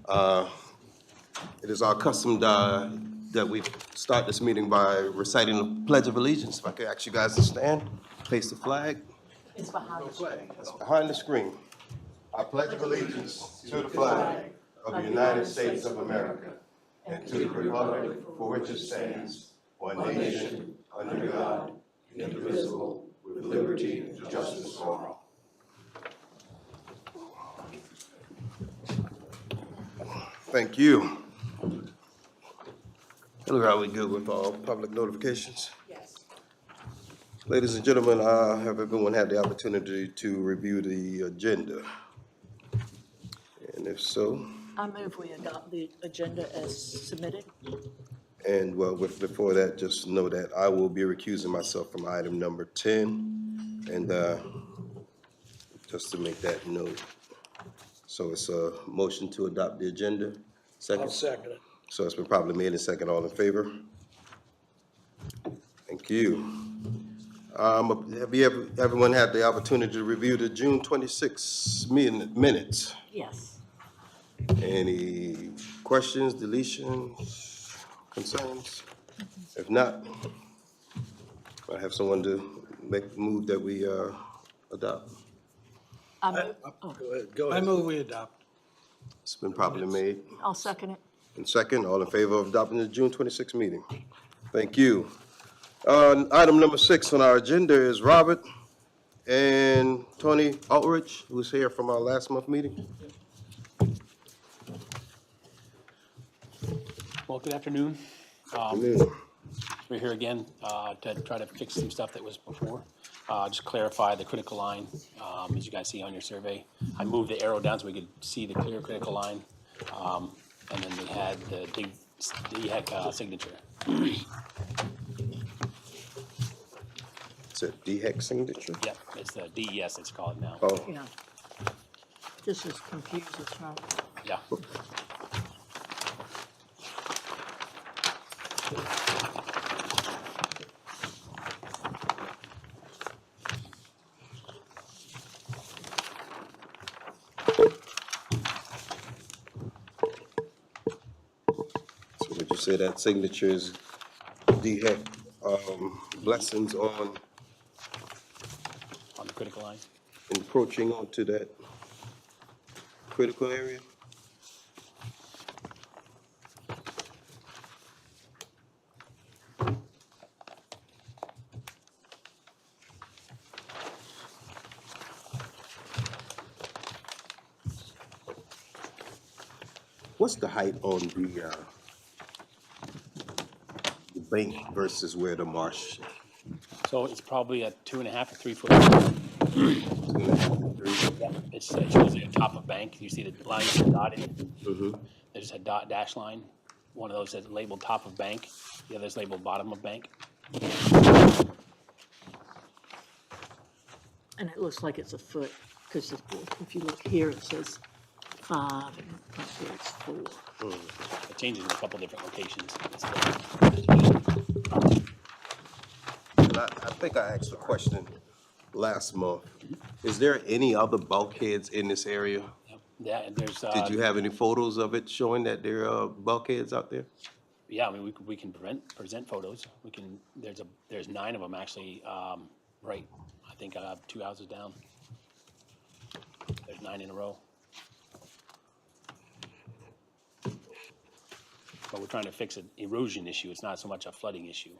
Uh, It is our custom that we start this meeting by reciting the Pledge of Allegiance. If I could ask you guys to stand, face the flag. It's behind the screen. That's behind the screen. I pledge allegiance to the flag of the United States of America and to the republic for which it stands, one nation, under God, indivisible, with liberty and justice for all. Thank you. Hello, are we good with all public notifications? Yes. Ladies and gentlemen, have everyone had the opportunity to review the agenda? And if so, I move we adopt the agenda as submitted. and well, before that, just know that I will be recusing myself from item number 10, and just to make that note. So it's a motion to adopt the agenda. Second? I'll second it. So it's been properly made and second. All in favor? Thank you. Everyone had the opportunity to review the June 26 minutes? Yes. Any questions, deletions, concerns? If not, I have someone to move that we adopt. I move, Go ahead. I move we adopt. It's been properly made I'll second it. and second. All in favor of adopting the June 26 meeting? Thank you. Item number 6 on our agenda is Robert and Tony Outridge, who's here from our last month meeting. Well, good afternoon. Afternoon. We're here again to try to fix some stuff that was before. Just clarify the critical line, as you guys see on your survey. I moved the arrow down so we could see the clear critical line. And then we had the DHEC signature. It's a DHEC signature? Yep, it's the DES, it's called now. Oh, Yeah. This is confused, it's not. Yeah. so would you say that signature is DHEC blessings on On the critical line. encroaching onto that critical area? What's the height on the bank versus where the marsh? So it's probably a 2.5 to 3 foot. It shows the top of bank. You see the lines dotted. There's a dash line. One of those is labeled top of bank. The other is labeled bottom of bank. And it looks like it's a foot, because if you look here, it says 5, and up here it's 4. It changes in a couple different locations. And I think I asked a question last month. Is there any other bulkheads in this area? Yeah, there's. Did you have any photos of it showing that there are bulkheads out there? Yeah, I mean, we can present photos. We can. There's 9 of them actually. Right, I think 2 houses down. There's 9 in a row. But we're trying to fix an erosion issue. It's not so much a flooding issue.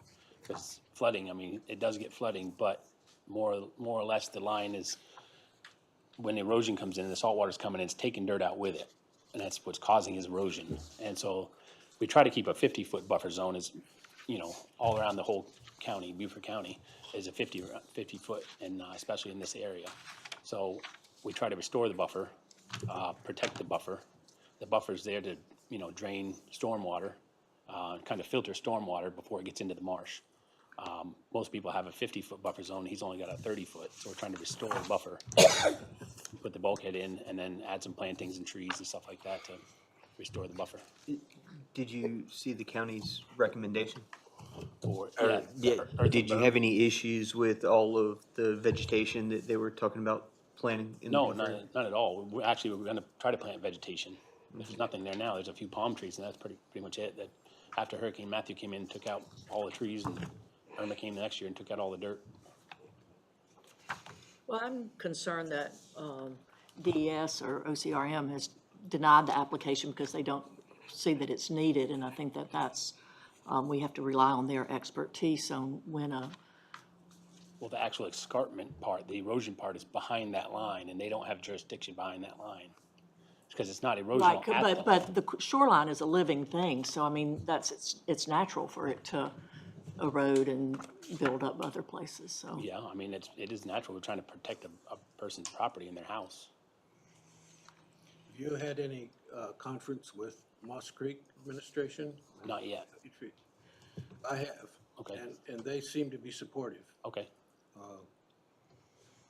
Because flooding, I mean, it does get flooding, but more or less the line is, when erosion comes in, the salt water's coming in, it's taking dirt out with it. And that's what's causing is erosion. And so we try to keep a 50-foot buffer zone, is, all around the whole county, Beaufort County, is a 50 foot, and especially in this area. So we try to restore the buffer, protect the buffer. The buffer's there to, drain stormwater, kind of filter stormwater before it gets into the marsh. Most people have a 50-foot buffer zone. He's only got a 30-foot, so we're trying to restore the buffer, put the bulkhead in, and then add some plantings and trees and stuff like that to restore the buffer. Did you see the county's recommendation? Or, Did you have any issues with all of the vegetation that they were talking about planting? In No, the different- not at all. We're going to try to plant vegetation. There's nothing there now. There's a few palm trees, and that's pretty much it. That after Hurricane Matthew came in and took out all the trees, and Irma came the next year and took out all the dirt. Well, I'm concerned that DES or OCRM has denied the application because they don't see that it's needed, and I think that that's, we have to rely on their expertise on when a, Well, the actual escarpment part, the erosion part is behind that line, and they don't have jurisdiction behind that line. Because it's not erosional right, at the but the shoreline is a living thing, so I mean, it's natural for it to erode and build up other places, so. Yeah, I mean, it is natural. We're trying to protect a person's property in their house. Have you had any conference with Moss Creek administration? Not yet. I have. Okay. And they seem to be supportive. Okay.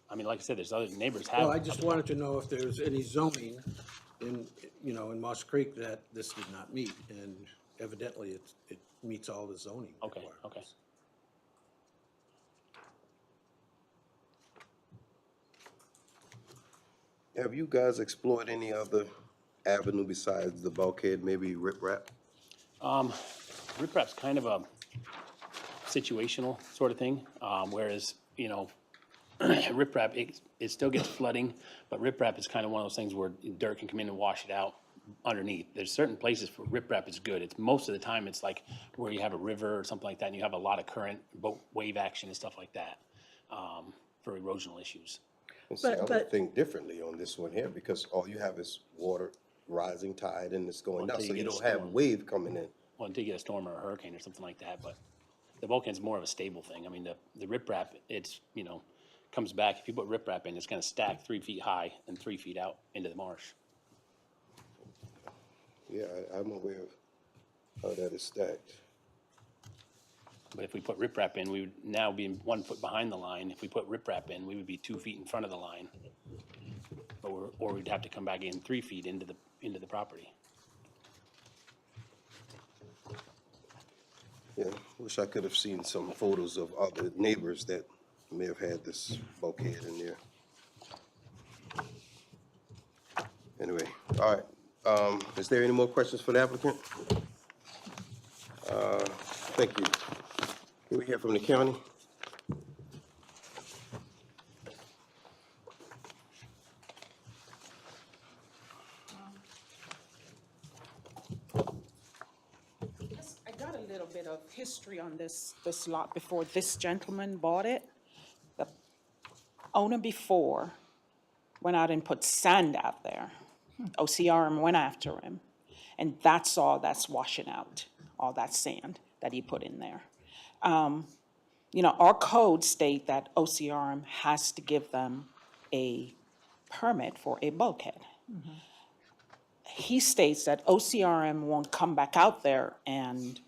I mean, like I said, there's other neighbors have. Well, I just wanted to know if there's any zoning in, in Moss Creek that this did not meet, and evidently it meets all the zoning Okay, requirements. okay. Have you guys explored any other avenue besides the bulkhead, maybe riprap? Riprap's kind of a situational sort of thing, whereas, riprap, it still gets flooding, but riprap is kind of one of those things where dirt can come in and wash it out underneath. There's certain places where riprap is good. It's most of the time it's like where you have a river or something like that, and you have a lot of current, boat wave action and stuff like that, for erosional issues. And see, I But- would think differently on this one here, because all you have is water, rising tide, and it's going down, Until so you you get a don't have storm. wave coming in. Well, until you get a storm or a hurricane or something like that, but the bulkhead's more of a stable thing. I mean, the riprap, it's, comes back. If you put riprap in, it's gonna stack 3 feet high and 3 feet out into the marsh. Yeah, I'm aware of how that is stacked. But if we put riprap in, we would now be 1 foot behind the line. If we put riprap in, we would be 2 feet in front of the line. Or we'd have to come back in 3 feet into the property. Yeah, wish I could have seen some photos of other neighbors that may have had this bulkhead in there. Anyway, all right, is there any more questions for the applicant? Thank you. Can we hear from the county? Yes, I got a little bit of history on this lot before this gentleman bought it. The owner before went out and put sand out there. OCRM went after him, and that's all that's washing out, all that sand that he put in there. Our code state that OCRM has to give them a permit for a bulkhead. He states that OCRM won't come back out there and,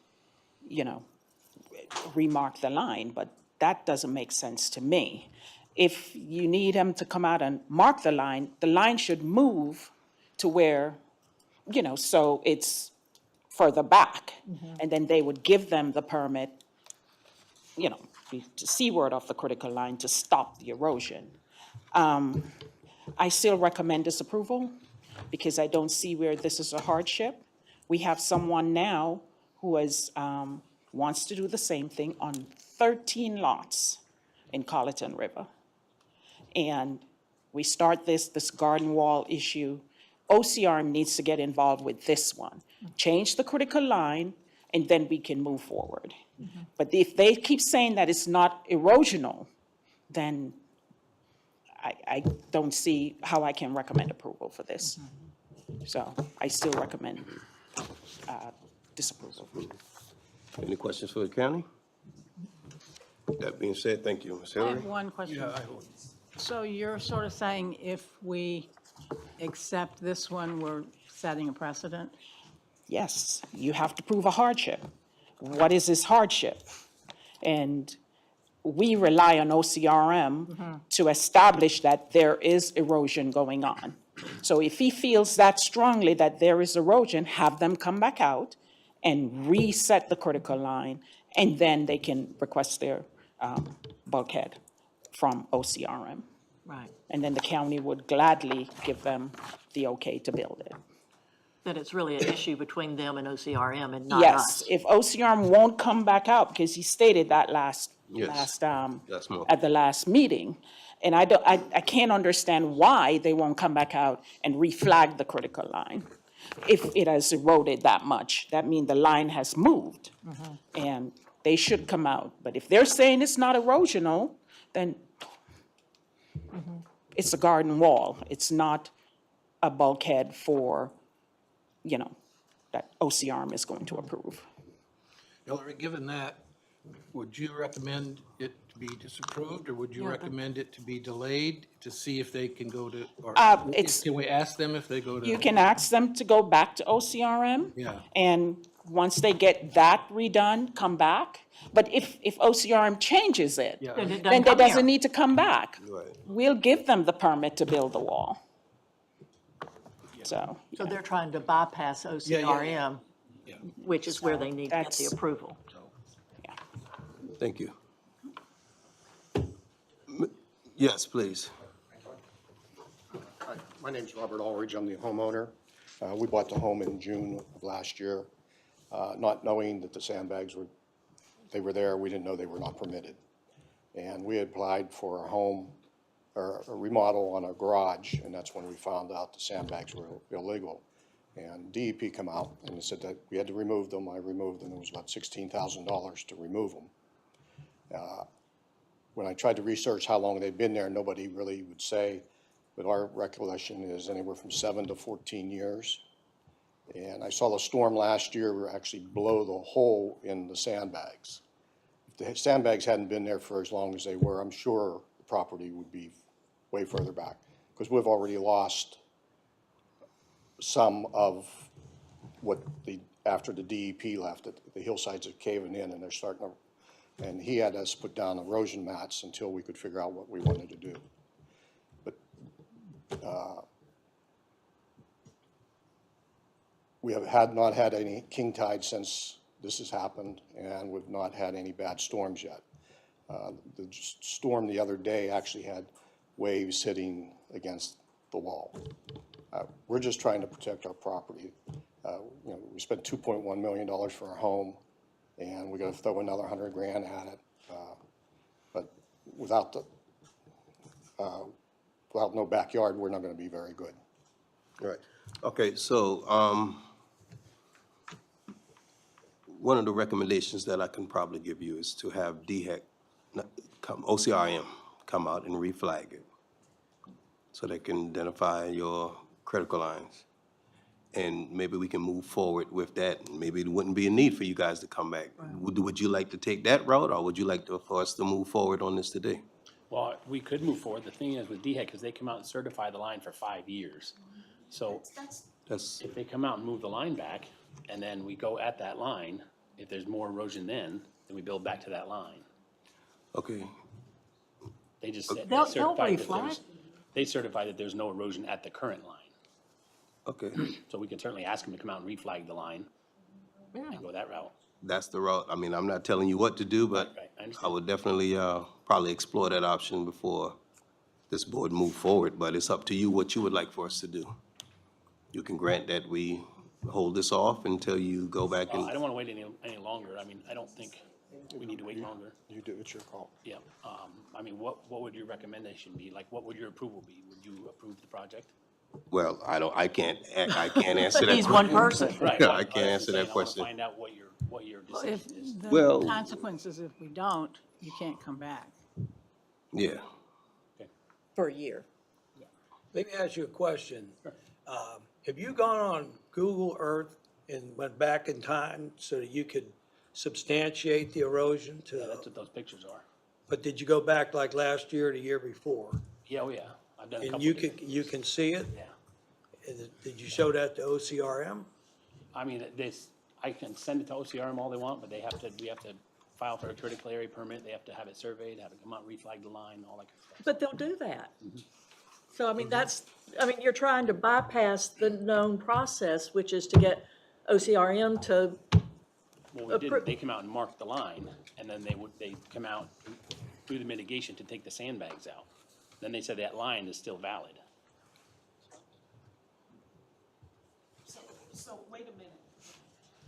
remark the line, but that doesn't make sense to me. If you need him to come out and mark the line should move to where, so it's further back. And then they would give them the permit, to seaward of the critical line to stop the erosion. I still recommend disapproval because I don't see where this is a hardship. We have someone now who wants to do the same thing on 13 lots in Colleton River. And we start this garden wall issue. OCRM needs to get involved with this one. Change the critical line, and then we can move forward. But if they keep saying that it's not erosional, then I don't see how I can recommend approval for this. So I still recommend disapproval. Any questions for the county? That being said, thank you, Ms. I Hillary. have one question. Yeah, So you're sort of saying if we accept this one, we're setting a precedent? Yes, you have to prove a hardship. What is this hardship? And we rely on OCRM to establish that there is erosion going on. So if he feels that strongly that there is erosion, have them come back out and reset the critical line, and then they can request their bulkhead from OCRM. Right. And then the county would gladly give them the okay to build it. that it's really an issue between them and OCRM and not Yes, us. if OCRM won't come back out, because he stated that Yes, that's more. at the last meeting. And I can't understand why they won't come back out and reflag the critical line. If it has eroded that much, that means the line has moved. And they should come out. But if they're saying it's not erosional, then it's a garden wall. It's not a bulkhead for, that OCRM is going to approve. Hillary, given that, would you recommend it to be disapproved, or would you recommend it to be delayed to see if they can go to, or can we ask them if they go to? You can ask them to go back to OCRM. Yeah. And once they get that redone, come back. But if OCRM changes it, Yeah. Then it then doesn't it come doesn't here. need to come back. Right. We'll give them the permit to build the wall. So, So they're trying to bypass OCRM, Yeah. which is where they need to get the That's- approval. yeah. Thank you. Yes, please. Hi, my name's Robert Aldridge. I'm the homeowner. We bought the home in June of last year, not knowing that the sandbags were there. We didn't know they were not permitted. And we had applied for a home or a remodel on a garage, and that's when we found out the sandbags were illegal. And DEP come out and they said that we had to remove them. I removed them. It was about $16,000 to remove them. When I tried to research how long they'd been there, nobody really would say, but our recollection is anywhere from 7 to 14 years. And I saw the storm last year actually blow the hole in the sandbags. If the sandbags hadn't been there for as long as they were, I'm sure the property would be way further back, because we've already lost some of what after the DEP left, the hillsides are caving in and they're starting to, and he had us put down erosion mats until we could figure out what we wanted to do. But we have not had any king tide since this has happened, and we've not had any bad storms yet. The storm the other day actually had waves hitting against the wall. We're just trying to protect our property. We spent $2.1 million for our home, and we're going to throw another $100 grand at it. But without no backyard, we're not going to be very good. Right. Okay, so, one of the recommendations that I can probably give you is to have OCRM come out and reflag it, so they can identify your critical lines. And maybe we can move forward with that, and maybe it wouldn't be a need for you guys to come back. Would you like to take that route, or would you like for us to move forward on this today? Well, we could move forward. The thing is with DHEC, because they come out and certify the line for 5 years. So That's, if they come out and move the line back, and then we go at that line, if there's more erosion then we build back to that line. okay, They just said, They'll they certify that there's no erosion at the current line. okay. So we can certainly ask them to come out and reflag the line and go that route. That's the route. I mean, I'm not telling you what to do, but Right, I understand. I would definitely, probably explore that option before this board move forward, but it's up to you what you would like for us to do. You can grant that we hold this off until you go back I and, don't want to wait any longer. I mean, I don't think we need to wait longer. You do, it's your call. Yeah. I mean, what would your recommendation be? Like, what would your approval be? Would you approve the project? well, I can't answer that. He's one person. Right. Yeah, I can't answer that I want to question. find out what your If decision is. the Well- consequences, if we don't, you can't come back. Yeah. For a year. Let me ask you a question. Have you gone on Google Earth and went back in time so that you could substantiate the erosion That's what those pictures are. but did you go back like last year or the year before? Yeah, oh yeah. I've done a And couple. you can see it? Yeah. Did you show that to OCRM? I mean, I can send it to OCRM all they want, but we have to file for a critical area permit. They have to have it surveyed, have it come out, reflag the line, all that kind of stuff. But they'll do that. So, I mean, you're trying to bypass the known process, which is to get OCRM to, Well, we didn't. They come out and mark the line, and then they come out through the mitigation to take the sandbags out. Then they said that line is still valid. So wait a minute.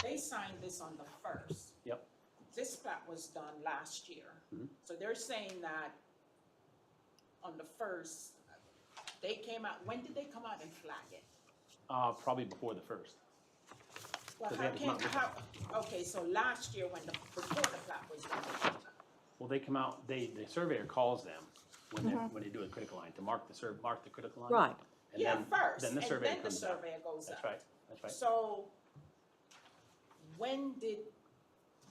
They signed this on the 1st. Yep. This plat was done last year. So they're saying that on the 1st, they came out, when did they come out and flag it? Probably before the first. Well, So they how had to come can, how, okay, so last year when before the plat was done. Well, they come out, the surveyor calls them when they do a critical line, to mark the critical line. Right. And Yeah, then- first, Then and the surveyor then the comes out. surveyor goes out. That's right, that's right. So when did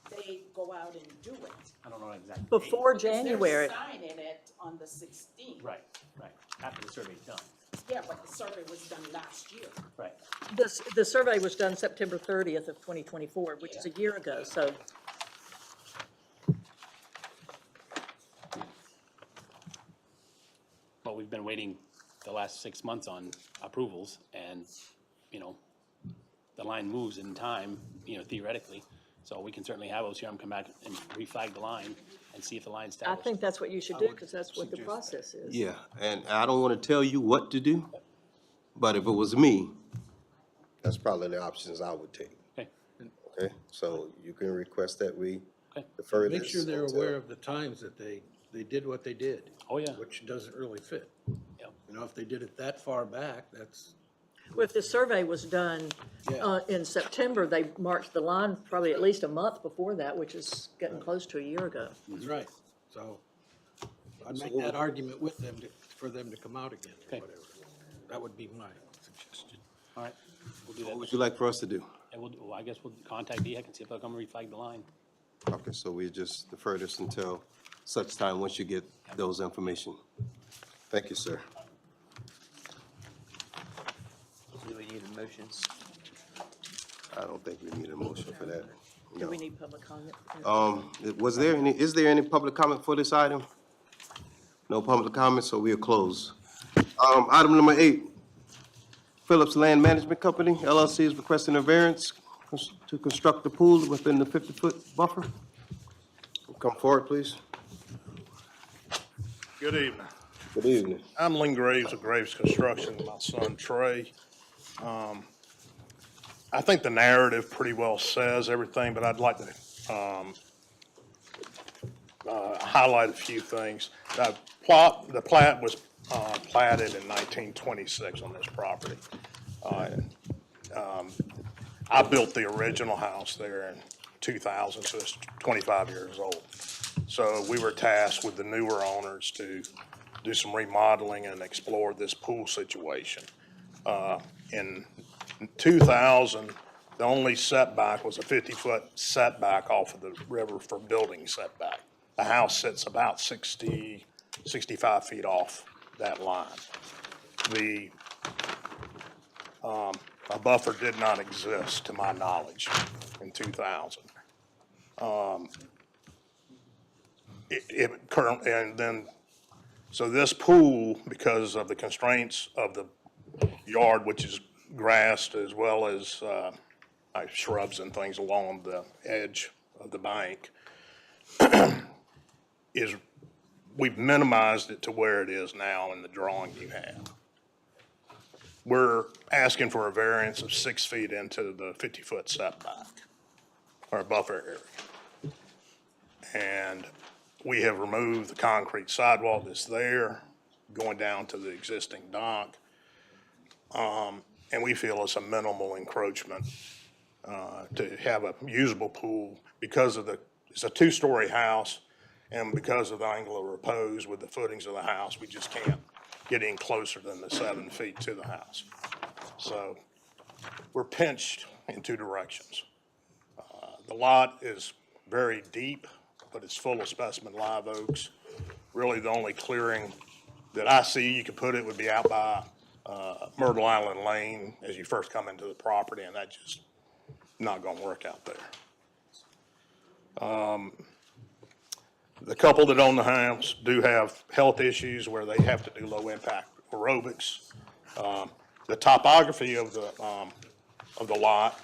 they go out and do it? I don't know exactly. Before Because January. they're signing it on the 16th. Right, after the survey's done, Yeah, but the survey was done last year. right. The survey was done September 30th of 2024, which is a year ago, so. But we've been waiting the last 6 months on approvals, and, the line moves in time, theoretically. So we can certainly have OCRM come back and reflag the line and see if the line's I established. think that's what you should do, because that's what the process is. Yeah, and I don't want to tell you what to do, but if it was me, that's probably the options I would take. Okay, Okay, so you can request that we Okay. defer this. Make sure they're until- aware of the times that they did what they did. Oh, yeah. Which doesn't really fit. Yep. If they did it that far back, that's, Well, if the survey was done Yeah. in September, they marked the line probably at least a month before that, which is getting close to a year ago. that's right. So I'd make that argument with them for them to come out again or Okay. whatever. That would be my suggestion. all right, we'll do What that. would you like for us to do? And well, I guess we'll contact DHEC and see if they'll come reflag the line. Okay, so we just defer this until such time once you get those information. Thank you, sir. Do we need a motion? I don't think we need a motion for that. Do we No. need public comment? Is there any public comment for this item? No public comment, so we'll close. Item number 8, Phillips Land Management Company, LLC is requesting a variance to construct the pool within the 50-foot buffer. Come forward, please. Good evening. Good evening. I'm Lynn Graves of Graves Construction, my son Trey. I think the narrative pretty well says everything, but I'd like to highlight a few things. The plat was platted in 1926 on this property. I built the original house there in 2000, so it's 25 years old. So we were tasked with the newer owners to do some remodeling and explore this pool situation. In 2000, the only setback was a 50-foot setback off of the river for building setback. The house sits about 65 feet off that line. A buffer did not exist, to my knowledge, in 2000. So this pool, because of the constraints of the yard, which is grassed as well as shrubs and things along the edge of the bank, we've minimized it to where it is now in the drawing you have. We're asking for a variance of 6 feet into the 50-foot setback, or buffer area. And we have removed the concrete sidewalk that's there, going down to the existing dock. And we feel it's a minimal encroachment to have a usable pool because of it's a 2-story house, and because of the angle of repose with the footings of the house, we just can't get any closer than the 7 feet to the house. So we're pinched in 2 directions. The lot is very deep, but it's full of specimen live oaks. Really, the only clearing that I see you could put it would be out by Myrtle Island Lane as you first come into the property, and that's just not gonna work out there. The couple that own the house do have health issues where they have to do low-impact aerobics. The topography of the lot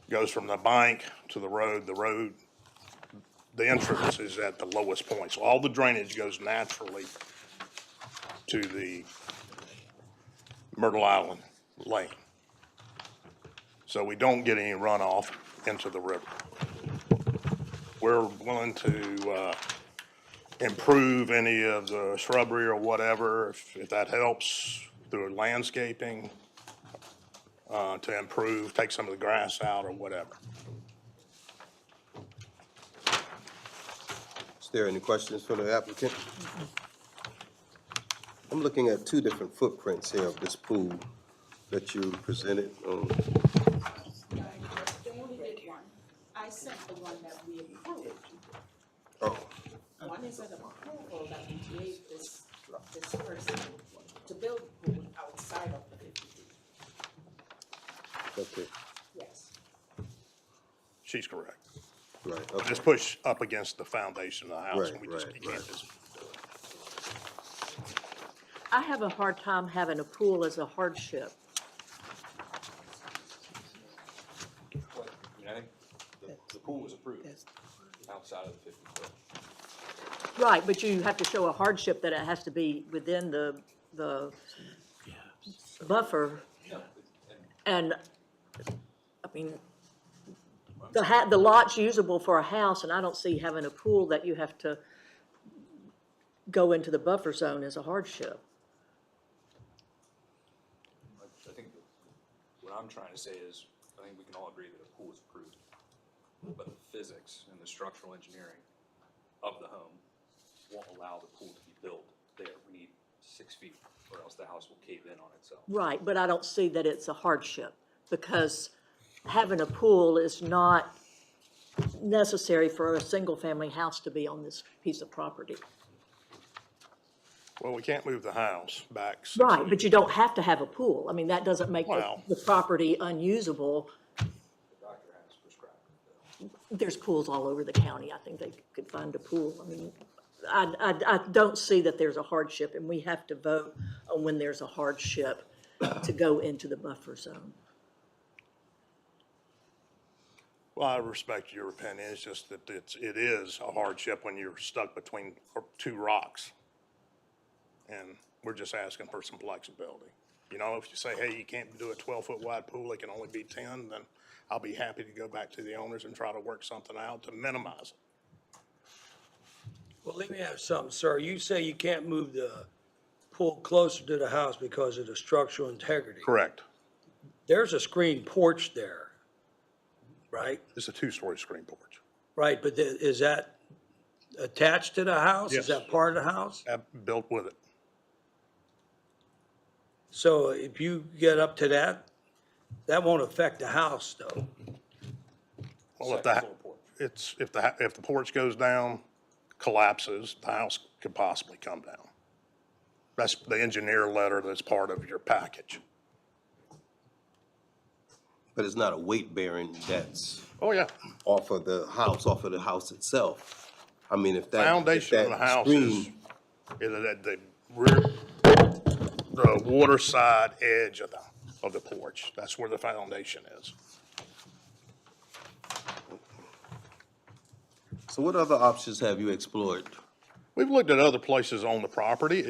goes from the bank to the road. The entrance is at the lowest point, so all the drainage goes naturally to the Myrtle Island Lane. so we don't get any runoff into the river. We're willing to improve any of the shrubbery or whatever, if that helps through landscaping, to improve, take some of the grass out or whatever. Is there any questions for the applicant? I'm looking at two different footprints here of this pool that you presented. I sent the one that we approved. Oh, One is an approval that we gave this person to build a pool outside of the 50 feet. okay, Yes. She's correct. right, okay. Just push up against the foundation of the house, and we just, Right, you can't right. just do it. I have a hard time having a pool as a hardship. I think the pool was approved outside of the 50 foot. Right, but you have to show a hardship that it has to be within the buffer. And, I mean, the lot's usable for a house, and I don't see having a pool that you have to go into the buffer zone as a hardship. I think what I'm trying to say is, I think we can all agree that a pool is approved. But the physics and the structural engineering of the home won't allow the pool to be built there. We need 6 feet, or else the house will cave in on itself. Right, but I don't see that it's a hardship, because having a pool is not necessary for a single-family house to be on this piece of property. Well, we can't move the house back 6 Right, feet. but you don't have to have a pool. I mean, that doesn't make Well- the property unusable. The doctor has prescribed it, though. There's pools all over the county. I think they could find a pool. I mean, I don't see that there's a hardship, and we have to vote on when there's a hardship to go into the buffer zone. Well, I respect your opinion. It's just that it is a hardship when you're stuck between two rocks. And we're just asking for some flexibility. You know, if you say, hey, you can't do a 12-foot wide pool, it can only be 10, then I'll be happy to go back to the owners and try to work something out to minimize it. Well, let me ask something, sir. You say you can't move the pool closer to the house because of the structural integrity. Correct. There's a screened porch there, right? It's a 2-story screen porch. Right, but is that attached to the house? Yes. Is that part of the house? Built with it. So if you get up to that, that won't affect the house, though. Well, if Second floor porch. if the porch goes down, collapses, the house could possibly come down. That's the engineer letter that's part of your package. But it's not a weight bearing that's Oh, yeah. off of the house itself. I mean, if that. Foundation if of the that house is screen- at the rear, the water side edge of the porch. That's where the foundation is. So what other options have you explored? We've looked at other places on the property.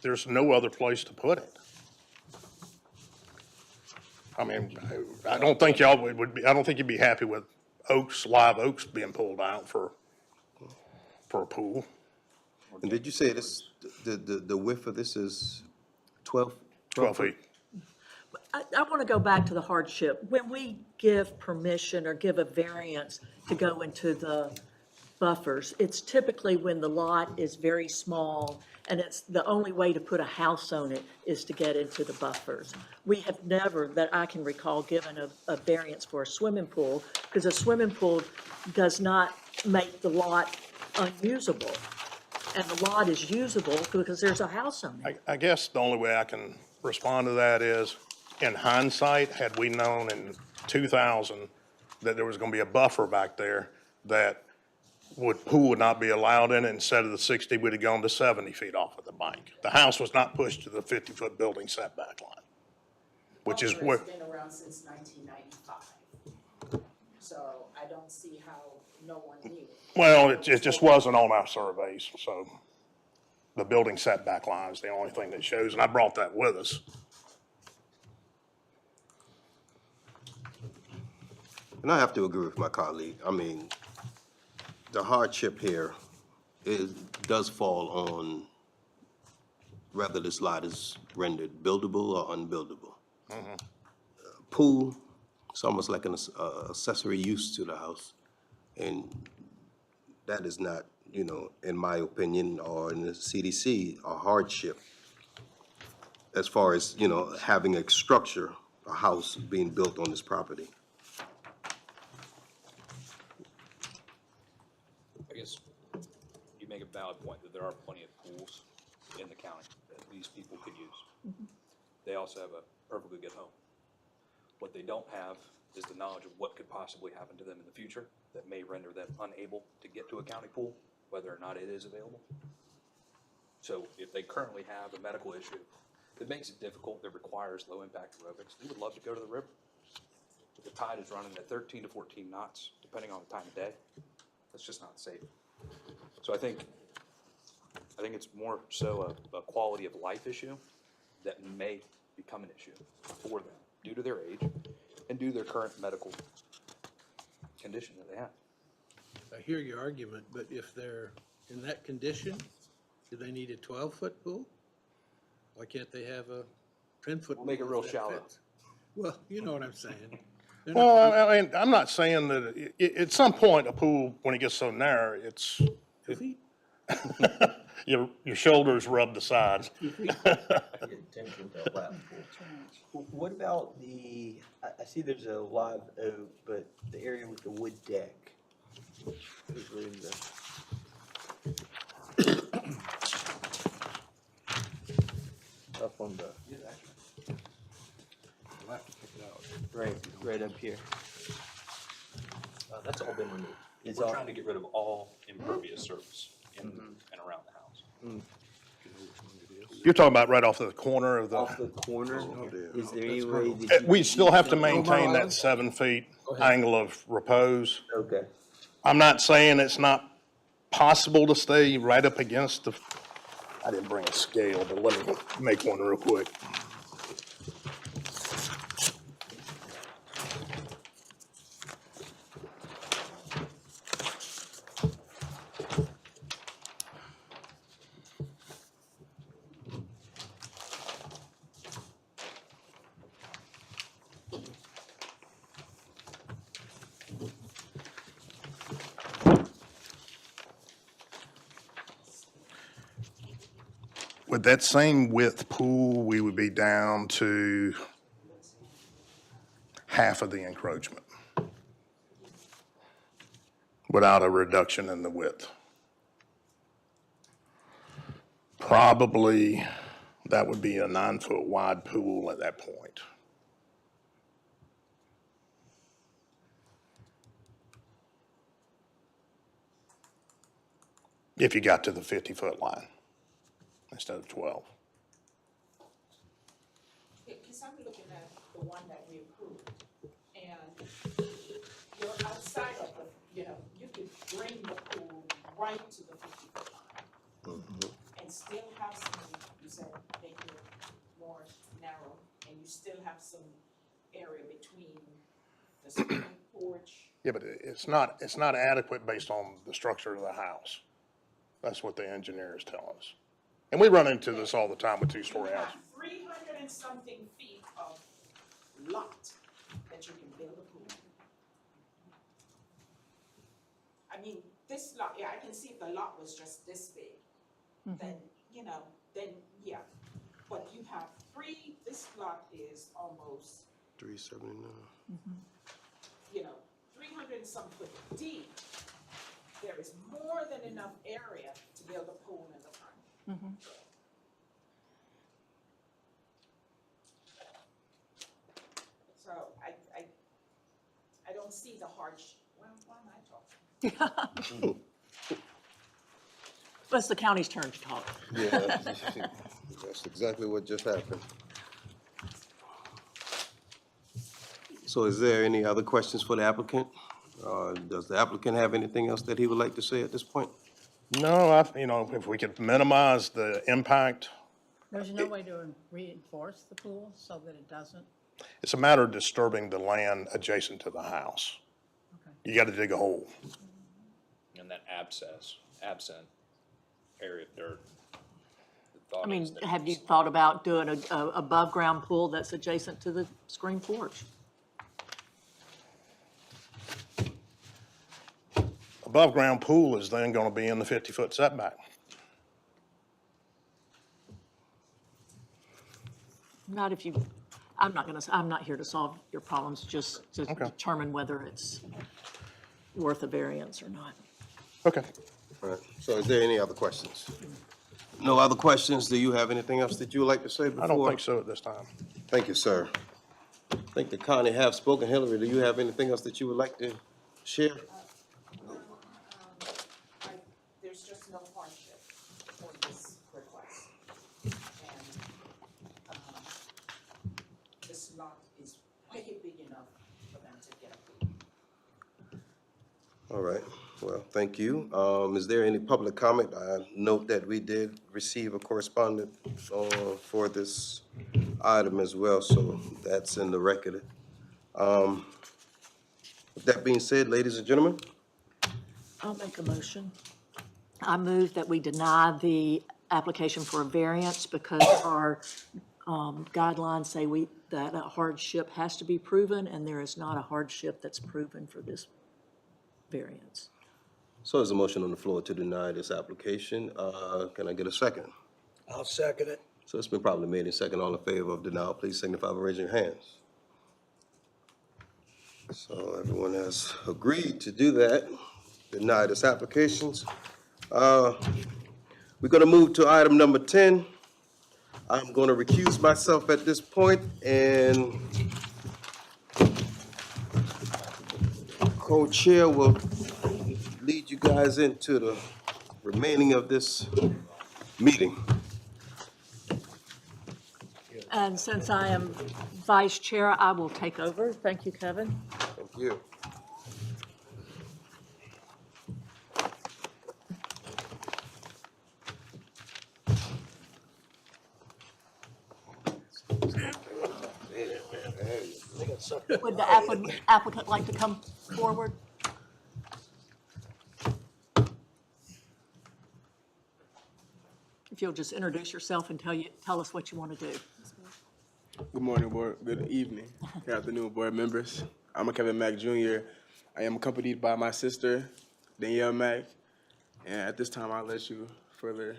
There's no other place to put it. I mean, I don't think y'all would be, I don't think you'd be happy with live oaks being pulled out for a pool. And did you say this, the width of this is 12? 12 feet. I want to go back to the hardship. When we give permission or give a variance to go into the buffers, it's typically when the lot is very small and it's the only way to put a house on it is to get into the buffers. We have never, that I can recall, given a variance for a swimming pool, because a swimming pool does not make the lot unusable. And the lot is usable because there's a house on it. I guess the only way I can respond to that is, in hindsight, had we known in 2000 that there was going to be a buffer back there, that pool would not be allowed in it, instead of the 60, we'd have gone to 70 feet off of the bank. The house was not pushed to the 50-foot building setback line, which is where, It's been around since 1995. So I don't see how no one knew. well, it just wasn't on our surveys, so the building setback line is the only thing that shows, and I brought that with us. And I have to agree with my colleague. I mean, the hardship here does fall on whether this lot is rendered buildable or unbuildable. Pool, it's almost like an accessory use to the house. And that is not, you know, in my opinion, or in the CDC, a hardship as far as, you know, having a structure, a house being built on this property. I guess you make a valid point that there are plenty of pools in the county that these people could use. They also have a perfectly good home. What they don't have is the knowledge of what could possibly happen to them in the future that may render them unable to get to a county pool, whether or not it is available. So if they currently have a medical issue that makes it difficult, that requires low-impact aerobics, they would love to go to the river. But the tide is running at 13 to 14 knots, depending on the time of day. That's just not safe. So I think it's more so a quality of life issue that may become an issue for them due to their age and due to their current medical condition that they have. I hear your argument, but if they're in that condition, do they need a 12-foot pool? Why can't they have a 10-foot? We'll make it real shallow. Well, you know what I'm saying. They're Well, not- I mean, I'm not saying that, at some point, a pool, when it gets so narrow, it's, 2 feet? your shoulders rub the sides. What about the, I see there's a live oak, but the area with the wood deck? Over in the- Up on the, We'll have to pick it out. right up here. That's all been removed. It's We're all- trying to get rid of all impervious surface in and around the house. You're talking about right off the corner of Off the, the corner, is there any That's way right. that you? we still have to No, maintain Marlon. that 7 feet Go ahead. angle of repose. Okay. I'm not saying it's not possible to stay right up against the, I didn't bring a scale, but let me make one real quick. With that same width pool, we would be down to half of the encroachment without a reduction in the width. Probably, that would be a 9-foot wide pool at that point. If you got to the 50-foot line instead of 12. Because I'm looking at the one that we approved, and you're outside of the, you know, you could bring the pool right to the 50-foot line. And still have some, you said, make it more narrow, and you still have some area between the screen porch. Yeah, but it's not adequate based on the structure of the house. That's what the engineers tell us. And we run into this all the time with two-story You houses. have 300 and something feet of lot that you can build a pool. I mean, this lot, yeah, I can see if the lot was just this big, then, you know, then, yeah. But you have this lot is almost, 379. you know, 300 and some foot deep. There is more than enough area to build a pool in the front. So I don't see the hardship. Well, why am I talking? But it's the county's turn to talk. Yeah, that's exactly what just happened. So is there any other questions for the applicant? Does the applicant have anything else that he would like to say at this point? No, if we could minimize the impact, There's no way to reinforce the pool so that it doesn't? it's a matter of disturbing the land adjacent to the house. you gotta dig a hole. And that absent area of dirt. The thought I mean, is that have you it's- thought about doing a above-ground pool that's adjacent to the screen porch? Above-ground pool is then gonna be in the 50-foot setback. Not if you, I'm not here to solve your problems, just to Okay. determine whether it's worth a variance or not. Okay. All right, so is there any other questions? No other questions? Do you have anything else that you would like to say before? I don't think so at this time. Thank you, sir. I think the county have spoken. Hillary, do you have anything else that you would like to share? There's just no hardship for this request. And this lot is way big enough for them to get approved. All right, well, thank you. Is there any public comment? I note that we did receive a correspondent for this item as well, so that's in the record. With that being said, ladies and gentlemen, I'll make a motion. I move that we deny the application for a variance because our guidelines say that a hardship has to be proven, and there is not a hardship that's proven for this variance. so there's a motion on the floor to deny this application. Can I get a second? I'll second it. So it's been probably made in second. All in favor of denial, please signify by raising your hands. So everyone has agreed to do that, deny this applications. We're gonna move to item number 10. I'm gonna recuse myself at this point and co-chair will lead you guys into the remaining of this meeting. And since I am vice chair, I will take over. Thank you, Kevin. Thank you. Would the applicant like to come forward? If you'll just introduce yourself and tell us what you want to do. Good morning, board. Good evening. Good afternoon, board members. I'm Kevin Mack Jr. I am accompanied by my sister, Danielle Mack. And at this time, I'll let you further.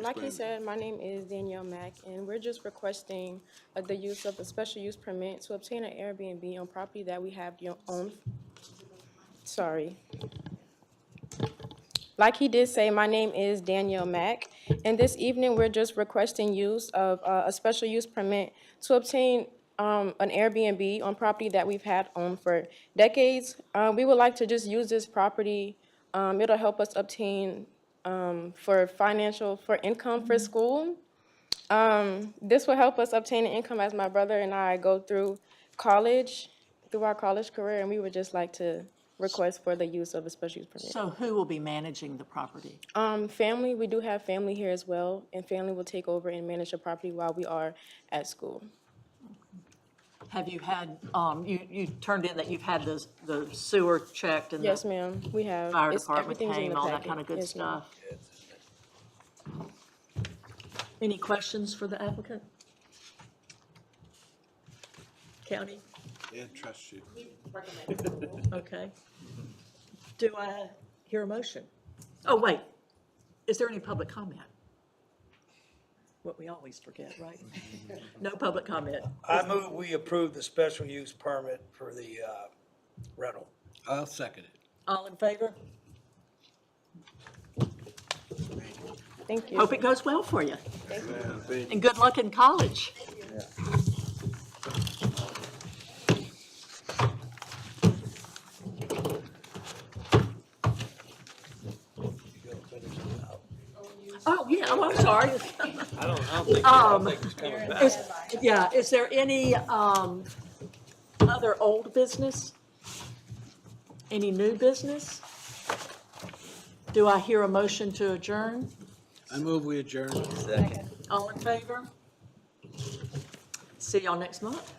Like he said, my name is Danielle Mack, and we're just requesting the use of a special use permit to obtain an Airbnb on property that we have owned. Sorry. Like he did say, my name is Danielle Mack, and this evening we're just requesting use of a special use permit to obtain an Airbnb on property that we've had owned for decades. We would like to just use this property. It'll help us obtain for income for school. This will help us obtain an income as my brother and I go through our college career, and we would just like to request for the use of a special use permit. So who will be managing the property? Family, we do have family here as well, and family will take over and manage the property while we are at school. Have you had, you turned in that you've had the sewer checked and Yes, the ma'am, we have. fire It's- department everything's in came, the all that packet. kind of good Yes, ma'am. stuff? Any questions for the applicant? County? Yeah, trust you. Okay. Do I hear a motion? Oh, wait. Is there any public comment? What we always forget, right? No public comment. I move we approve the special use permit for the rental. I'll second it. All in favor? Thank you. Hope it goes well for you. Thank you. And good luck in college. Oh, yeah, I'm sorry. I don't think it's coming back. Is there any other old business? Any new business? Do I hear a motion to adjourn? I move we adjourn. All in favor? See y'all next month.